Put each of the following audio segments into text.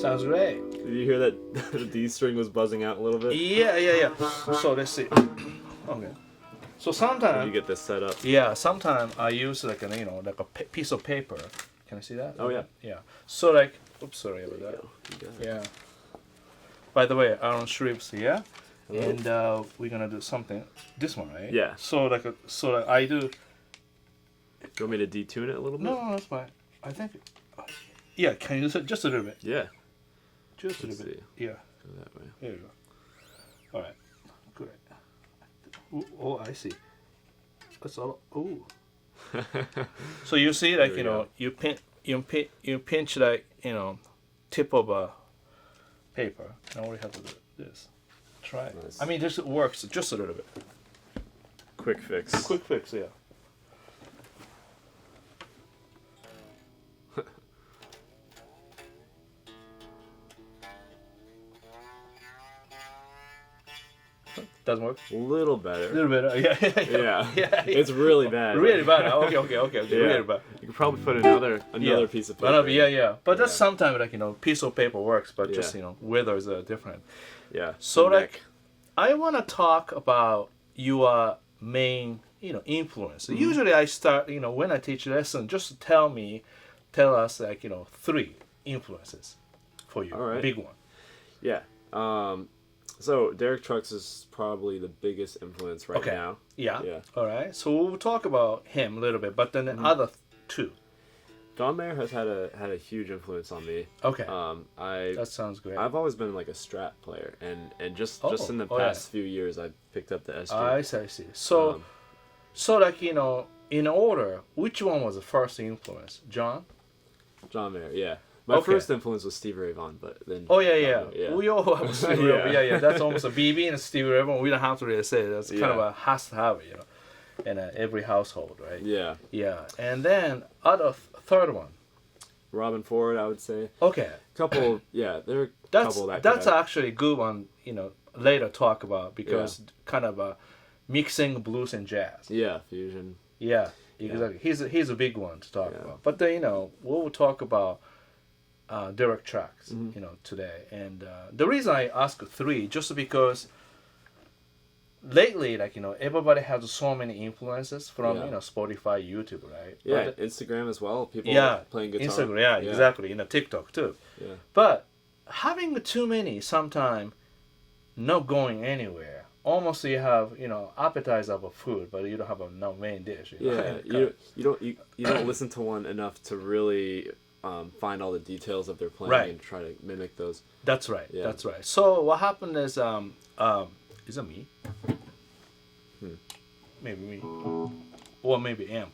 Sounds great. Did you hear that the D string was buzzing out a little bit? Yeah. So let's see. Okay. So sometimes you get this set up. Yeah, sometimes I use like a piece of paper. Can I see that? Oh yeah. Yeah. So like, oops, sorry about that. Yeah. By the way, Ahren Shreeve's here, and we're gonna do something. This one, right? Yeah. So like I do. Do you want me to detune it a little bit? No, that's fine. I think. Yeah, can you use it just a little bit? Yeah. Just a little bit. Yeah. Go that way. There you go. All right. Good. Ooh, oh, I see. That's all. Ooh. So you see, like you pinch like tip of a paper. Now we have to do this. Try it. Nice. I mean, this works just a little bit. Quick fix. Quick fix, yeah. Doesn't work. A little better. A little bit. Yeah. It's really bad. Really bad. Okay. Yeah. Really bad. You could probably put another piece of paper. But that's sometimes like piece of paper works, but just weathers are different. Yeah. So like, I want to talk about your main influence. Mm-hmm. Usually I start when I teach lesson, just tell us like 3 influences for you. All right. Big one. Yeah. So Derek Trucks is probably the biggest influence right now. Yeah. All right. So we'll talk about him a little bit, but then the other 2. John Mayer has had a huge influence on me. Okay. That sounds great. I've always been like a Strat player, and just in the past few years, I've picked up the S. I see. So, like in order, which one was the first influence? John Mayer, yeah. My first influence was Stevie Ray Vaughan, but then... Oh, yeah. We all have Stevie Ray Vaughan. Yeah. That's almost a BB and Stevie Ray Vaughan. We don't have to really say it. That's kind of a has to have it, in every household, right? Yeah. Yeah. And then, third one. Robin Ford, I would say. Okay. There are a couple that... That's actually a good one, later talk about, because kind of mixing blues and jazz. Yeah, fusion. Yeah, exactly. He's a big one to talk about. But then, we'll talk about... Derek Trucks, today. And the reason I ask 3, just because lately, like, everybody has so many influences from, Spotify, YouTube, right? Yeah, but Instagram as well. People playing guitar. Instagram, exactly. TikTok too. Yeah. But having too many, sometimes not going anywhere. Almost you have, appetizer of food, but you don't have no main dish. You don't listen to one enough to really... find all the details of their playing and try to mimic those. That's right. Yeah. That's right. So what happened is it me? Maybe me. Or maybe amp.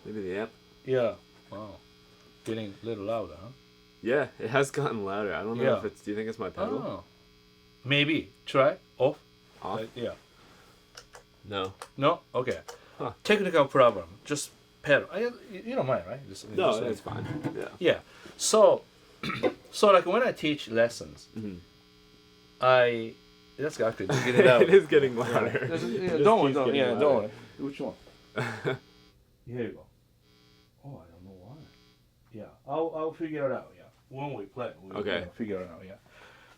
Maybe the amp? Yeah. Wow. Getting a little louder, huh? Yeah, it has gotten louder. I don't know if it's... Do you think it's my pedal? Oh. Maybe. Try. Off. Off? Yeah. No? Okay. Huh. Technical problem. Just pedal. You don't mind, right? No, just, it's fine. Yeah. Yeah. So, like when I teach lessons, that's actually to get it out. It is getting louder. Yeah, don't worry. Which one? Here you go. Oh, I don't know why. Yeah, I'll figure it out. Yeah, when we play, we'll figure it out. Yeah,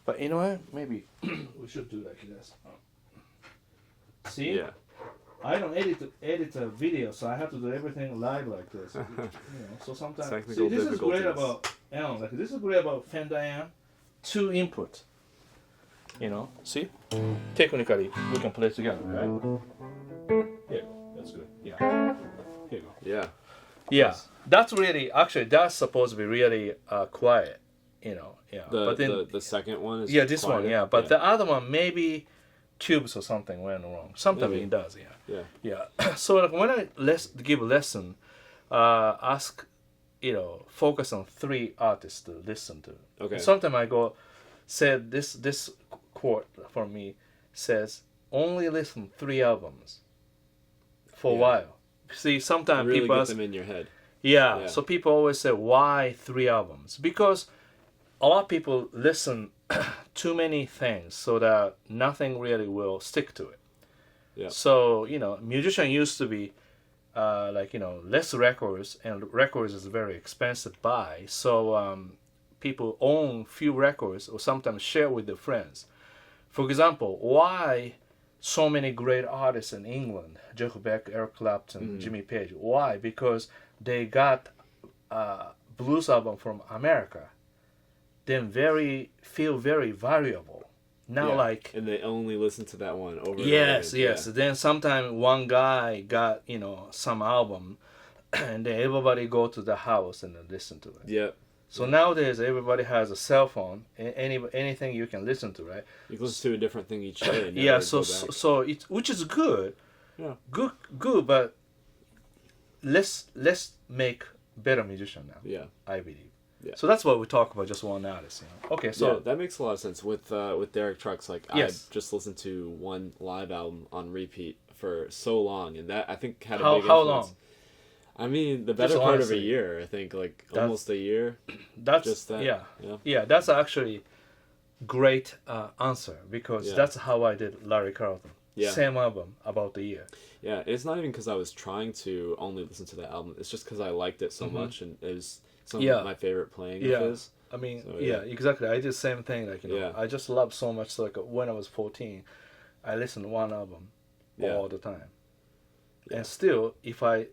but you know what? Maybe we should do like this. See? Yeah. I don't edit a video, so I have to do everything live like this. So sometimes Technical this is great difficulties. about Ahren. Like this is great about Fender Amp. 2 input. See? Technically, we can play together, right? Here you go. That's good. Yeah. Here you go. Yeah. Yeah. That's really that's supposed to be really quiet. Yeah. But then The second one is this quieter. one, yeah. But the other one, maybe tubes or something went wrong. Sometimes it does, yeah. Yeah. So like when I give a lesson, ask, focus on 3 artists to listen to. Okay. Sometimes I said this quote for me says, only listen 3 albums for a while. See, sometimes really people get ask, them in your head. Yeah, so people always say, why 3 albums? Because a lot of people listen too many things so that nothing really will stick to it. Yeah. So, musician used to be less records, and records is very expensive to buy. So people own few records or sometimes share with their friends. For example, why so many great artists in England, Jeff Beck, Eric Clapton, Jimmy Page? Why? Because they got blues album from America. Then feel very valuable. Not like and they only listen to that one over. Yes, and over. yes. Then sometimes one guy got some album, and then everybody go to the house and then listen to it. Yeah. So nowadays everybody has a cell phone, anything you can listen to, right? You can listen to a different thing each day. And Yeah. never So go back. so it which is good. Yeah. Good, but let's make better musician now. Yeah. I believe. Yeah. So that's what we talk about, just one artist. Okay, so yeah, that makes a lot of sense with Derek Trucks. Like Yes. I just listened to one live album on repeat for so long, and that I think had a how big influence. long? I mean, the better Just part honestly. of a year. I think almost a year. That's Just that. Yeah. That's actually great answer because that's how I did Larry Carlton. Yeah. Same album, about a year. Yeah, it's not even because I was trying to only listen to that album. It's just because I liked it so much, and it was some of my favorite playing of his. I mean, So, exactly. I did the same thing. Yeah. I just loved so much. So, when I was 14, I listened to one album all the time. Yeah. And still, if I,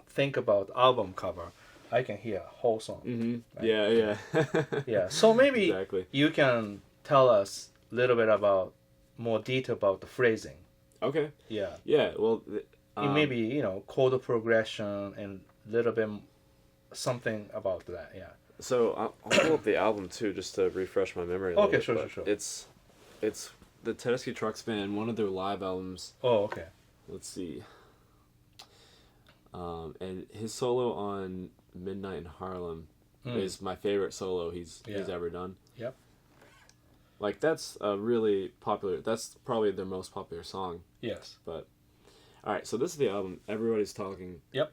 think about album cover, I can hear a whole song. Mm-hmm. Right? Yeah. Yeah. So maybe Exactly. you can tell us a little bit about more detail about the phrasing. Okay. Yeah. Yeah. Well. Maybe chord progression and a little bit something about that. Yeah. So I'll pull up the album too, just to refresh my memory. A little bit, Sure. but It's the Tedeschi Trucks Band, one of their live albums. Oh, okay. Let's see. And his solo on Midnight in Harlem is my favorite solo he's ever done. Yep. Like that's a really popular. That's probably their most popular song. Yes. But all right, so this is the album. Everybody's talking. Yep.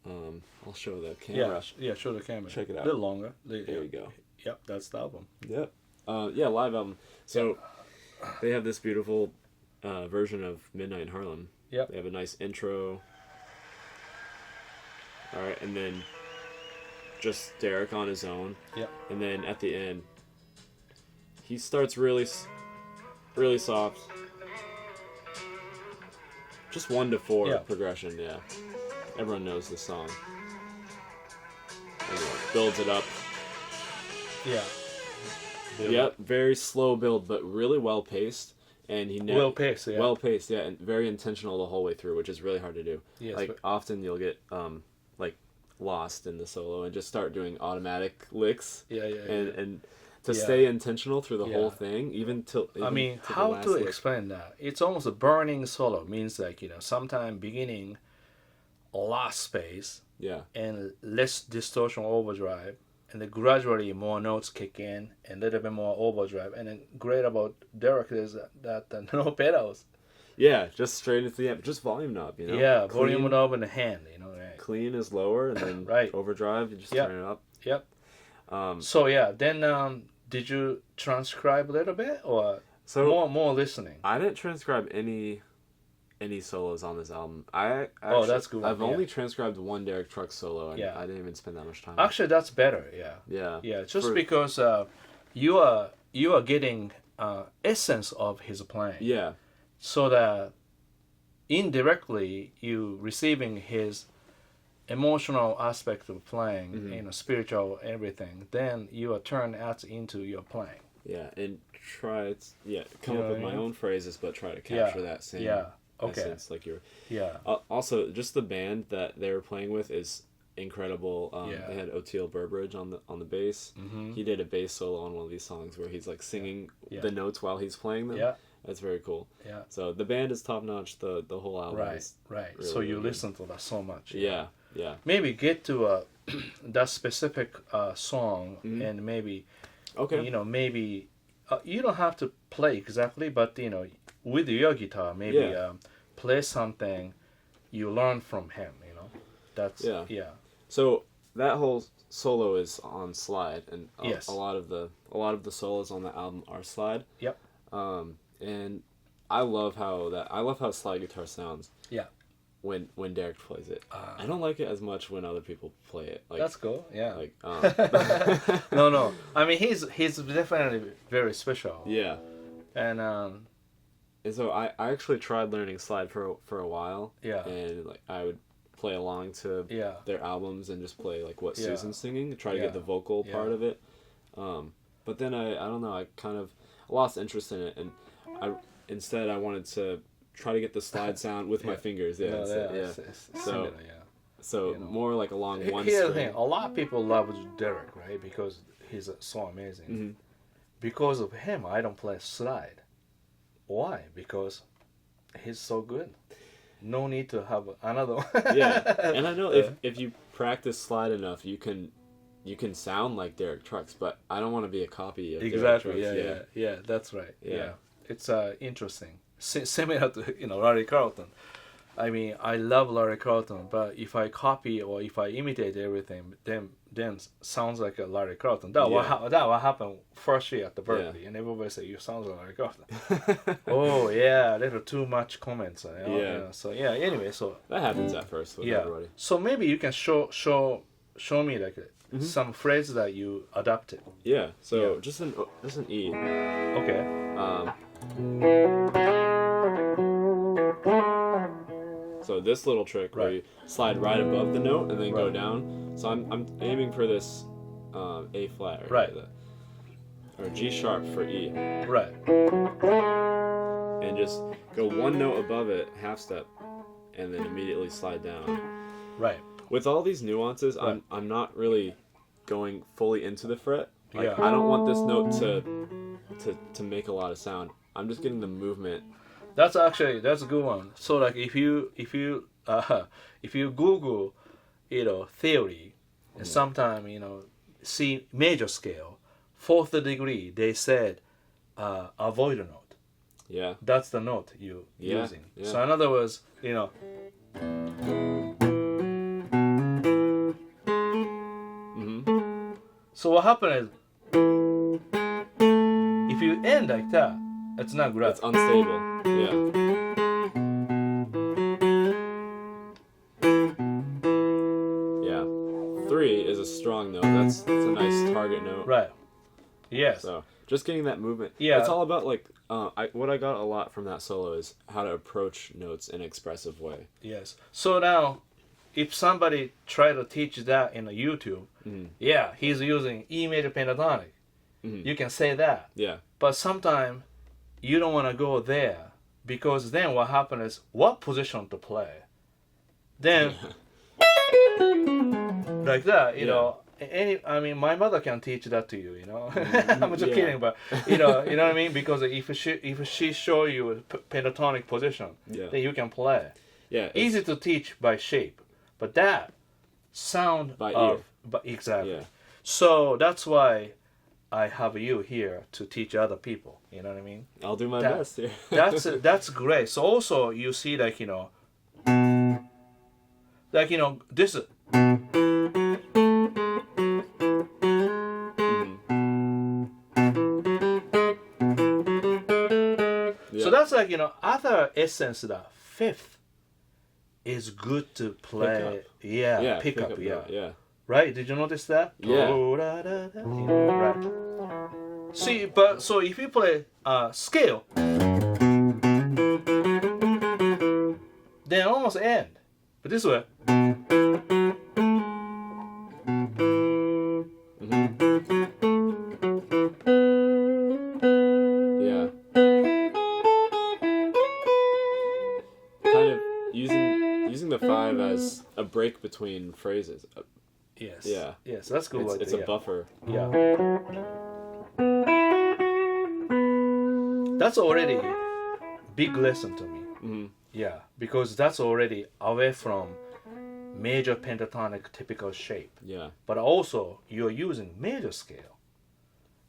I'll show the camera. Yeah, show the camera. Check it out. A little longer. There we go. Yep, that's the album. Yep. Live album. So they have this beautiful version of Midnight in Harlem. Yep. They have a nice intro. All right, and then just Derek on his own. Yep. And then at the end, he starts really soft. Just 1 to 4 progression, yeah. Everyone knows this song. And it builds it up. Yeah. Yep, very slow build, but really well paced. And he well paced, yeah. Well paced, yeah, and very intentional the whole way through, which is really hard to do. Yes, like often you'll get lost in the solo and just start doing automatic licks. And to stay intentional through the whole thing, even till. I mean, how to explain that? It's almost a burning solo. Means sometime beginning, a lot space. Yeah. And less distortion overdrive, and then gradually more notes kick in, and a little bit more overdrive. And then great about Derek is that no pedals. Yeah, just straight into the amp, just volume knob, you know. Yeah, volume knob in the hand, you know. Right. Clean is lower, and then overdrive, you just turn it up. Yep. So yeah, then did you transcribe a little bit or more listening? I didn't transcribe any solos on this album. That's good. I've only transcribed one Derek Trucks solo, and I didn't even spend that much time. Actually, that's better. Yeah. Just because you are getting essence of his playing. Yeah. So that indirectly you receiving his emotional aspect of playing, you know, spiritual everything. Then you are turned out into your playing. Yeah, and come up with my own phrases, but try to capture that same essence, like your. Yeah. Also, just the band that they were playing with is incredible. They had Oteil Burbridge on the bass. He did a bass solo on one of these songs where he's like singing the notes while he's playing them. Yeah. That's very cool. Yeah. So the band is top notch. The whole album. Is right. Really, so you really listen to that so much. Yeah. Maybe get to that specific song and maybe. Okay. You know, maybe you don't have to play exactly, but you know, with your guitar, maybe play something you learn from him. You know, that's So that whole solo is on slide, and a lot of the solos on the album are slide. Yep. And I love how slide guitar sounds. Yeah. When Derek plays it, I don't like it as much when other people play it. Like, that's cool. Yeah. Like no. I mean, he's definitely very special. Yeah. And so I actually tried learning slide for a while. Yeah. And like I would play along to their albums and just play like what Susan's singing, try to get the vocal part of it. But then I don't know, I kind of lost interest in it, and I wanted to try to get the slide sound with my fingers. So you know, more like along one string. Here's the thing, a lot of people love Derek, right? Because he's so amazing. Because of him, I don't play slide. Why? Because he's so good. No need to have another one. And I know if you practice slide enough, you can sound like Derek Trucks, but I don't want to be a copy of Derek Trucks. Yeah, that's right. Yeah. It's interesting. Similar to, you know, Larry Carlton. I mean, I love Larry Carlton, but if I copy or if I imitate everything, then sounds like a Larry Carlton. That what happened first year at the Berkeley, and everybody say you sound like Larry Carlton. Oh yeah, a little too much comments. You know? So anyway, so that happens at first with everybody. So maybe you can show me like some phrases that you adapted. Yeah. So just an E. Okay. So this little trick where you slide right above the note and then go down. So I'm aiming for this A flat or G sharp for E. Right. And just go one note above it, half step, and then immediately slide down. Right. With all these nuances, I'm not really going fully into the fret. Like, I don't want this note to make a lot of sound. I'm just getting the movement. That's a good one. So like if you Google, you know, theory, and sometime, you know, C major scale, 4th degree, they said avoid a note. Yeah. That's the note you using. Yeah. So in other words, you know. So what happened is, if you end like that, it's not great. It's unstable. Yeah. 3 is a strong note. That's a nice target note. Right. Yes. So just getting that movement. Yeah. It's all about like what I got a lot from that solo is how to approach notes in an expressive way. Yes. So now, if somebody try to teach that in a YouTube, he's using E major pentatonic. You can say that. Yeah. But sometimes you don't want to go there, because then what happens is what position to play. Then like that, you know. I mean, my mother can teach that to you, you know. I'm just kidding, but you know what I mean. Because if she show you a pentatonic position, then you can play. Yeah. Easy to teach by shape, but that sound by ear. But exactly. Yeah. So that's why I have you here to teach other people. You know what I mean? I'll do my best here. that's great. So also you see this is. So that's other essence that fifth is good to play. Pick up. Right? Did you notice that? Yeah. Right. See, but so if you play scale, then almost end. But this way. Using the 5 as a break between phrases. Yes. Yeah. Yes, that's good. It's a buffer. Yeah. That's already a big lesson to me. Mm-hmm. Yeah, because that's already away from major pentatonic typical shape. Yeah. But also you're using major scale.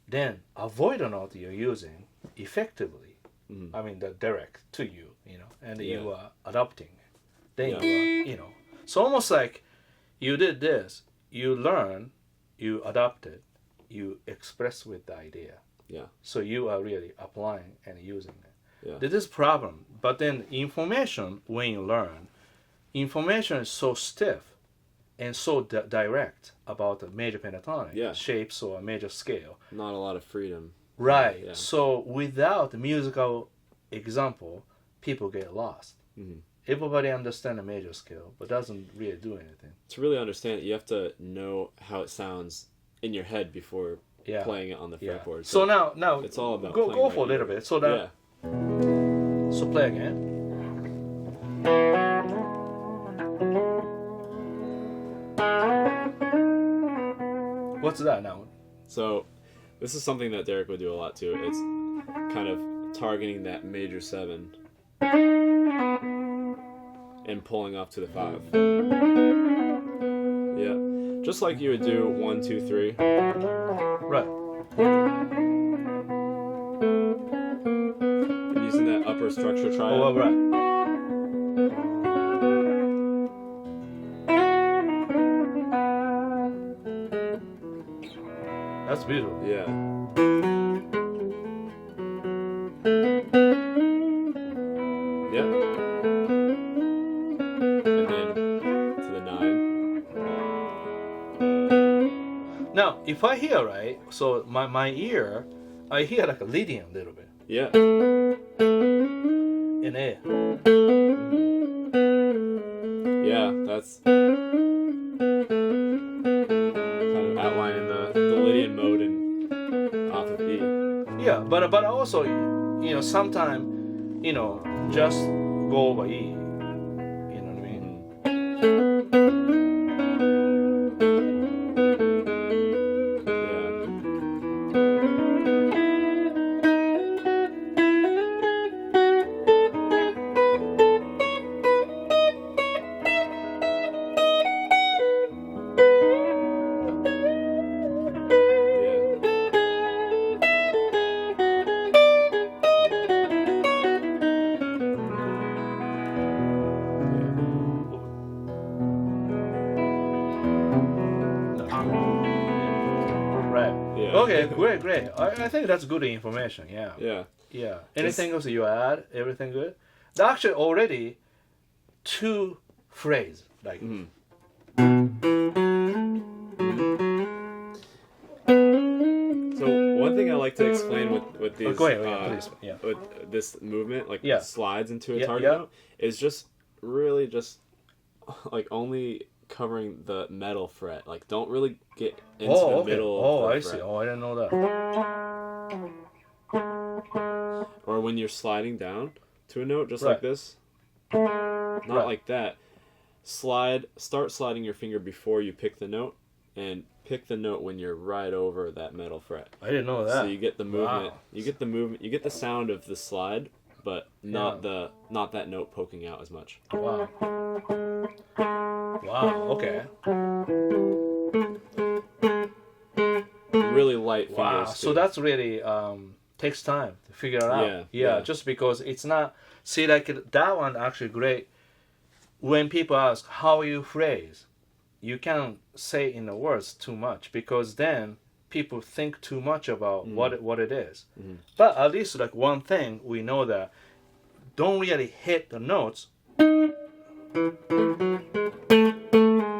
Then avoid a note you're using effectively. Mm-hmm. I mean the direct to you, and you are adopting. Then you are, So almost like you did this, you learn, you adopted, you express with the idea. Yeah. So you are really applying and using it. Yeah. This is problem. But then information, when you learn, information is so stiff and so direct about the major pentatonic shapes or a major scale. Not a lot of freedom. Right. Yeah. So without musical example, people get lost. Mm-hmm. Everybody understands a major scale, but doesn't really do anything. To really understand it, you have to know how it sounds in your head before playing it on the fretboard. So now it's all about go for a little bit. So that so play again. What's that now? So this is something that Derek would do a lot too. It's kind of targeting that major 7 and pulling off to the 5. Yeah. Just like you would do 1, 2, 3. Right. And using that upper structure triad. Oh, right. That's beautiful. Yeah. Yep. And then to the 9. Now, if I hear right, so my ear, I hear like a leading a little bit. Yeah. In A. Yeah, that's kind of outlining the Lydian mode and off of E. Yeah, but also, sometimes, just go over E. You know what I mean? Okay, great. I think that's good information. Yeah. Yeah. Yeah. Anything else you add? Everything good? There are actually already 2 phrases like. Mm-hmm. So one thing I like to explain with these, go ahead, please. Yeah. With this movement, like slides into a target note, is just really just like only covering the metal fret. Like, don't really get into the middle of the fret. See. Oh, I didn't know that. Or when you're sliding down to a note, just like this. Not like that. Start sliding your finger before you pick the note, and pick the note when you're right over that metal fret. I didn't know that. So you get the movement. Wow. You get the movement. You get the sound of the slide, but not that note poking out as much. Wow. Wow. Okay. really light fingers. Wow, so that's really takes time to figure it out. Yeah, just because it's not. See, like that one actually great. When people ask how you phrase, you can't say in the words too much because then people think too much about what it is. But at least like one thing we know that don't really hit the notes.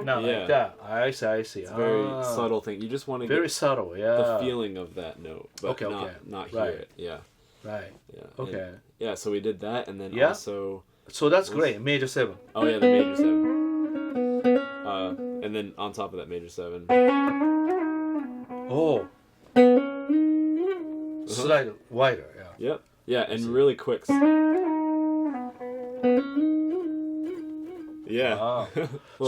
Not like that. I see. It's a very subtle thing. You just want to very get subtle, the feeling of that note, but not hear it. Yeah. Right. Yeah. Okay. And, so we did that, and then also. So that's great. Major 7. Oh yeah, the major 7. And then on top of that major 7. Oh. Slightly wider. Yeah. Yep. Yeah, and really quick. Yeah. Wow.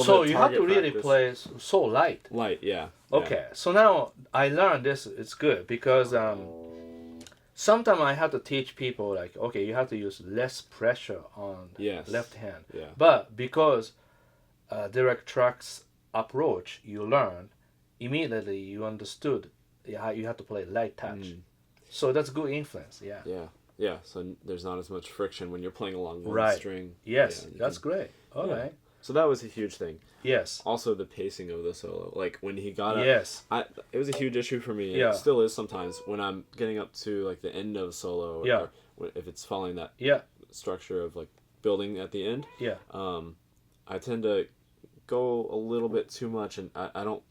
So you have to really play so light. Light, yeah. Okay. So now I learned this. It's good because sometimes I have to teach people like, okay, you have to use less pressure on left hand. Yeah. But because direct tracks approach, you learn immediately. You understood you have to play light touch. So that's good influence. Yeah. Yeah. Yeah. So there's not as much friction when you're playing along one string. Yes, that's great. All right. So that was a huge thing. Yes. Also the pacing of the solo, like when he got up. Yes. It was a huge issue for me. Yeah. It still is sometimes when I'm getting up to like the end of a solo. Yeah. Or if it's following that. Structure of like building at the end. Yeah. I tend to go a little bit too much, and I don't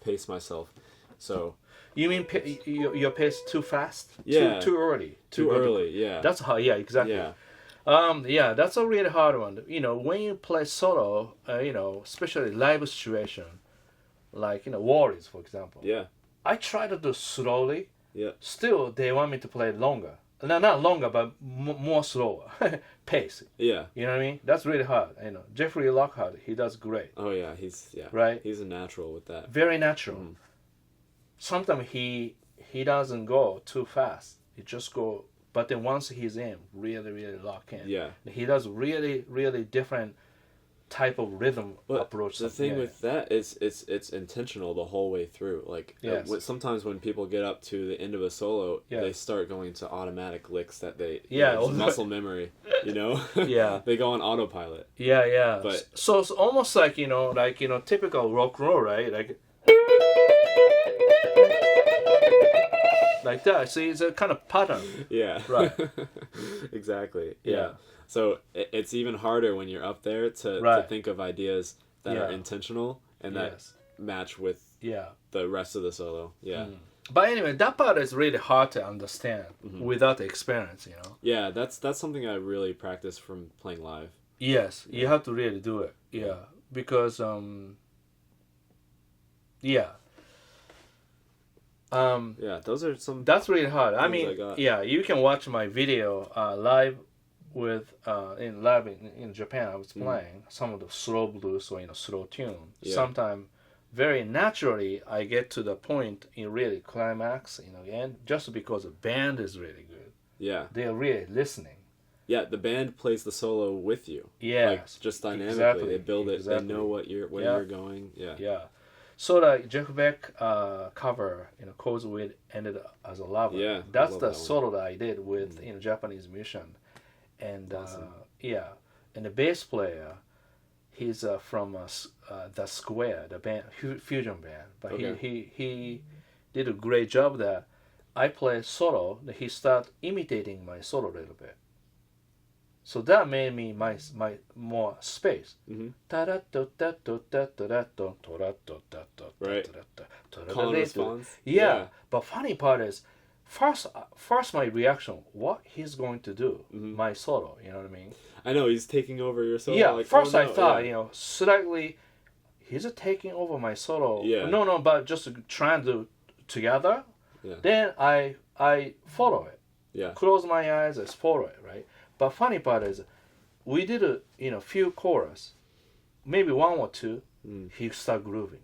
pace myself. So. You mean your pace too fast? Yeah. Too early. Too early. Yeah. That's how. Yeah. Exactly. Yeah. That's a really hard one. You know, when you play solo, especially live situation, like Warriors, for example. Yeah. I try to do slowly. Yeah. Still, they want me to play longer. No, not longer, but more slower pace. Yeah. You know what I mean? That's really hard. Jeffrey Lockhart, he does great. Oh yeah, right. He's a natural with that. Very natural. Sometimes he doesn't go too fast. He just go. But then once he's in, really, really lock in. Yeah. He does really, really different type of rhythm approach. The thing with that is it's intentional the whole way through. Like sometimes when people get up to the end of a solo, they start going to automatic licks that they muscle memory. They go on autopilot. Yeah. But so it's almost like typical rock and roll, right? Like that. See, it's a kind of pattern. Yeah. Right. Exactly. Yeah. So it's even harder when you're up there to think of ideas that are intentional and that match with the rest of the solo. Yeah. But anyway, that part is really hard to understand without the experience, Yeah, that's something I really practice from playing live. Yes, you have to really do it. Yeah. Because those are some. That's really hard. I mean, you can watch my video live with in Japan. I was playing some of the slow blues or slow tune. Yeah. Sometimes very naturally I get to the point in really climax and just because the band is really good. Yeah, they are really listening. Yeah, the band plays the solo with you. Yeah, like just dynamically they build it. They know where you're going. Yeah. Yeah. So the Jeff Beck cover, Codes With Ended as a Lover. Yeah, that's the solo that I did with Japanese musician, and awesome. And the bass player, he's from the Square, the band fusion band, but he did a great job there. I play solo, he start imitating my solo a little bit. So that made me my more space. Right. Call and response. Yeah. But funny part is, first my reaction, what he's going to do, my solo. You know what I mean? I know he's taking over your solo. Yeah. Like, first I thought, slightly, he's taking over my solo. Yeah. No, but just trying to together. Yeah. Then I follow it. Yeah. Close my eyes, I follow it, right? But funny part is, we did a few chorus, maybe one or two. He start grooving.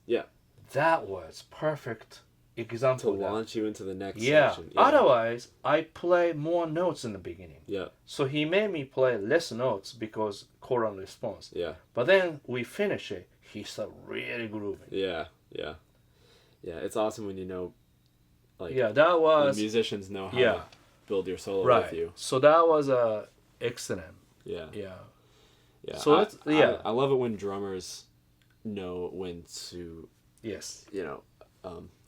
Yeah. That was perfect example to launch you into the next section. Yeah. Otherwise, I play more notes in the beginning. Yeah. So he made me play less notes because call and response. Yeah. But then we finish it. He start really grooving. Yeah. Yeah. Yeah. It's awesome when like that was musicians know how to build your solo with you. So that was excellent. Yeah. So I love it when drummers know when to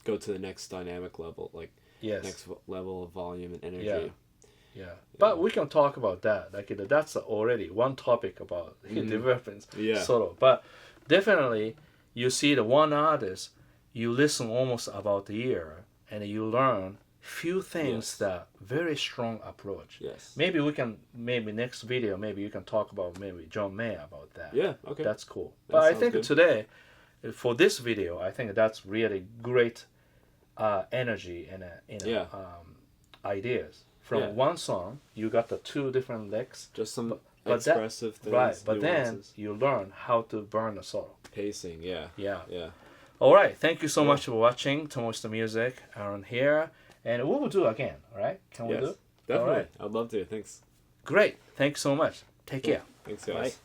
go to the next dynamic level, like next level of volume and energy. But we can talk about that. Like that's already one topic about development solo. But definitely, you see the one artist, you listen almost about a year, and you learn few things that very strong approach. Maybe we can next video maybe you can talk about maybe John May about that. Okay. That's cool. But I think today, for this video, I think that's really great energy and ideas. From one song, you got the two different licks. Just some expressive things. Right, but nuances. Then you learn how to burn the solo. Pacing, yeah. All right, thank you so much for watching Tomo's the Music. Ahren here. And we will do again, all right? Can we do it? Definitely. All right. I'd love to. Thanks. Great. Thanks so much. Take care. Thanks, guys. Bye.